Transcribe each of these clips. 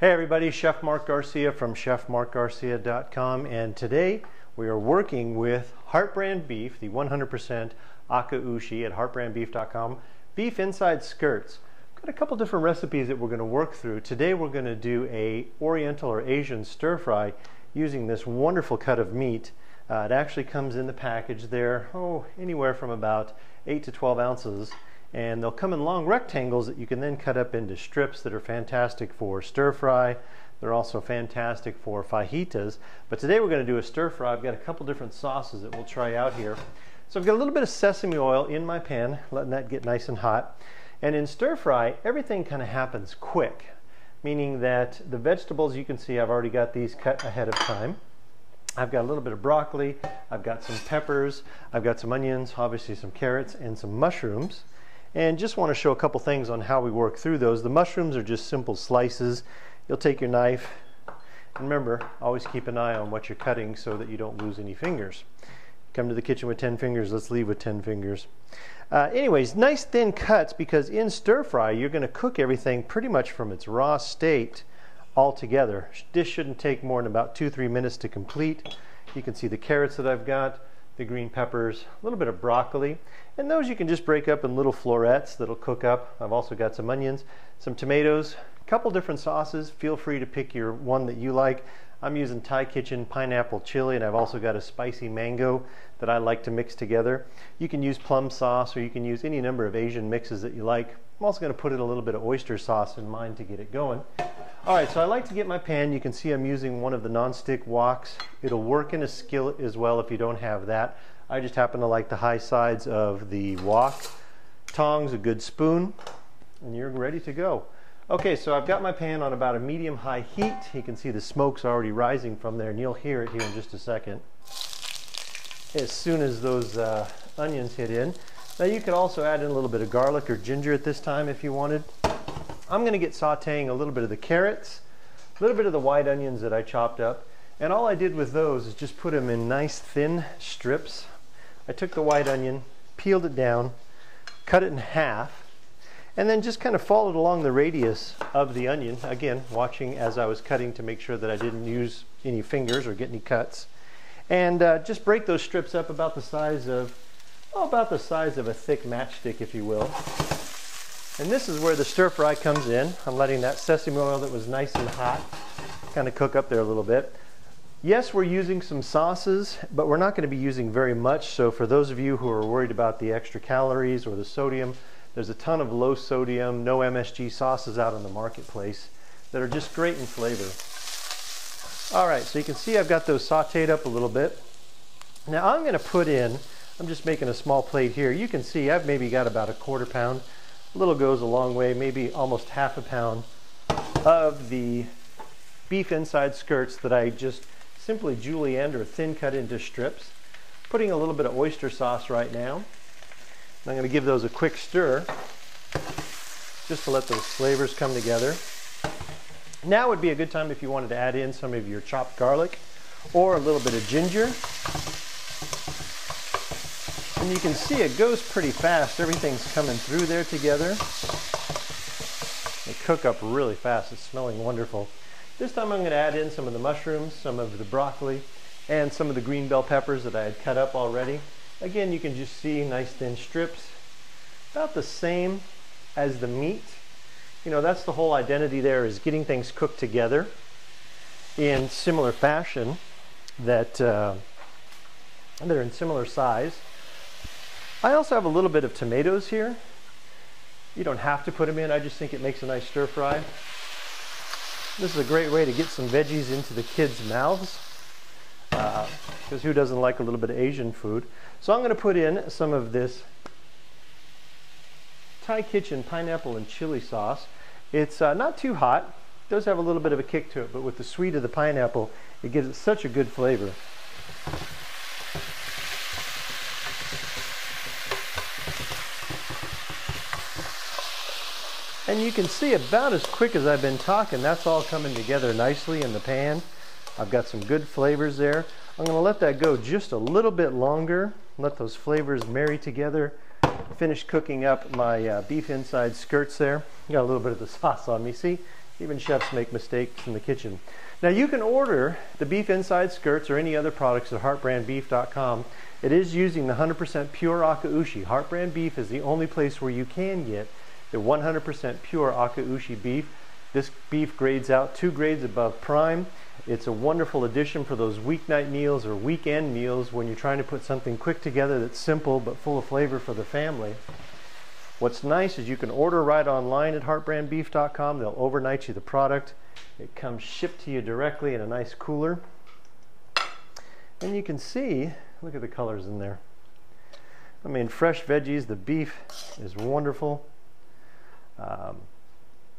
Hey everybody, Chef Mark Garcia from chefmarkgarcia.com, and today we are working with HeartBrand Beef, the 100% Akaushi at heartbrandbeef.com, beef inside skirts. I've got a couple different recipes that we're going to work through. Today we're going to do a Oriental or Asian stir fry using this wonderful cut of meat. It actually comes in the package there, anywhere from about 8 to 12 ounces. And they'll come in long rectangles that you can then cut up into strips that are fantastic for stir fry. They're also fantastic for fajitas. But today we're going to do a stir fry. I've got a couple different sauces that we'll try out here. So I've got a little bit of sesame oil in my pan, letting that get nice and hot. And in stir fry, everything kind of happens quick, meaning that the vegetables, you can see I've already got these cut ahead of time. I've got a little bit of broccoli, I've got some peppers, I've got some onions, obviously some carrots, and some mushrooms. And just want to show a couple things on how we work through those. The mushrooms are just simple slices. You'll take your knife, and remember, always keep an eye on what you're cutting so that you don't lose any fingers. Come to the kitchen with 10 fingers, let's leave with 10 fingers. Anyways, nice thin cuts, because in stir fry you're going to cook everything pretty much from its raw state all together. This shouldn't take more than about 2-3 minutes to complete. You can see the carrots that I've got, the green peppers, a little bit of broccoli, and those you can just break up in little florets that'll cook up. I've also got some onions, some tomatoes, a couple different sauces. Feel free to pick your one that you like. I'm using Thai Kitchen pineapple chili, and I've also got a spicy mango that I like to mix together. You can use plum sauce, or you can use any number of Asian mixes that you like. I'm also going to put in a little bit of oyster sauce in mine to get it going. Alright, so I like to get my pan. You can see I'm using one of the non-stick woks. It'll work in a skillet as well if you don't have that. I just happen to like the high sides of the wok. Tongs, a good spoon, and you're ready to go. Okay, so I've got my pan on about a medium-high heat. You can see the smoke's already rising from there, and you'll hear it here in just a second. As soon as those onions hit in. Now you could also add in a little bit of garlic or ginger at this time if you wanted. I'm going to get sauteing a little bit of the carrots, a little bit of the white onions that I chopped up, and all I did with those is just put them in nice thin strips. I took the white onion, peeled it down, cut it in half, and then just kind of followed along the radius of the onion, again watching as I was cutting to make sure that I didn't use any fingers or get any cuts, and just break those strips up about the size of a thick matchstick, if you will. And this is where the stir fry comes in. I'm letting that sesame oil that was nice and hot kind of cook up there a little bit. Yes, we're using some sauces, but we're not going to be using very much. So for those of you who are worried about the extra calories or the sodium, there's a ton of low sodium, no MSG sauces out in the marketplace that are just great in flavor. Alright, so you can see I've got those sauteed up a little bit. Now I'm going to put in, I'm just making a small plate here. You can see I've maybe got about a quarter pound. A little goes a long way, maybe almost half a pound of the beef inside skirts that I just simply julienned or thin cut into strips. Putting a little bit of oyster sauce right now. And I'm going to give those a quick stir just to let those flavors come together. Now would be a good time if you wanted to add in some of your chopped garlic or a little bit of ginger. And you can see it goes pretty fast. Everything's coming through there together. They cook up really fast. It's smelling wonderful. This time I'm going to add in some of the mushrooms, some of the broccoli, and some of the green bell peppers that I had cut up already. Again, you can just see nice thin strips, about the same as the meat. You know, that's the whole identity there, is getting things cooked together in similar fashion, that they're in similar size. I also have a little bit of tomatoes here. You don't have to put them in, I just think it makes a nice stir fry. This is a great way to get some veggies into the kids' mouths, because who doesn't like a little bit of Asian food? So I'm going to put in some of this Thai Kitchen pineapple and chili sauce. It's not too hot, it does have a little bit of a kick to it, but with the sweet of the pineapple, it gives it such a good flavor. And you can see about as quick as I've been talking, that's all coming together nicely in the pan. I've got some good flavors there. I'm going to let that go just a little bit longer, let those flavors marry together. Finish cooking up my beef inside skirts there. Got a little bit of the sauce on me. See, Even chefs make mistakes in the kitchen. Now you can order the beef inside skirts or any other products at HeartBrandBeef.com. It is using the 100% pure Akaushi. HeartBrand Beef is the only place where you can get the 100% pure Akaushi beef. This beef grades out 2 grades above prime. It's a wonderful addition for those weeknight meals or weekend meals when you're trying to put something quick together that's simple but full of flavor for the family. What's nice is you can order right online at HeartBrandBeef.com. They'll overnight you the product. It comes shipped to you directly in a nice cooler. And you can see, look at the colors in there. I mean, fresh veggies, the beef is wonderful.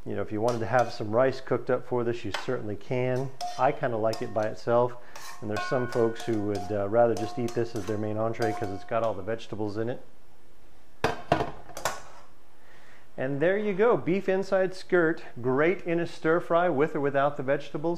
You know, if you wanted to have some rice cooked up for this, you certainly can. I kind of like it by itself, and there's some folks who would rather just eat this as their main entree because it's got all the vegetables in it. And there you go, beef inside skirt, great in a stir fry with or without the vegetables.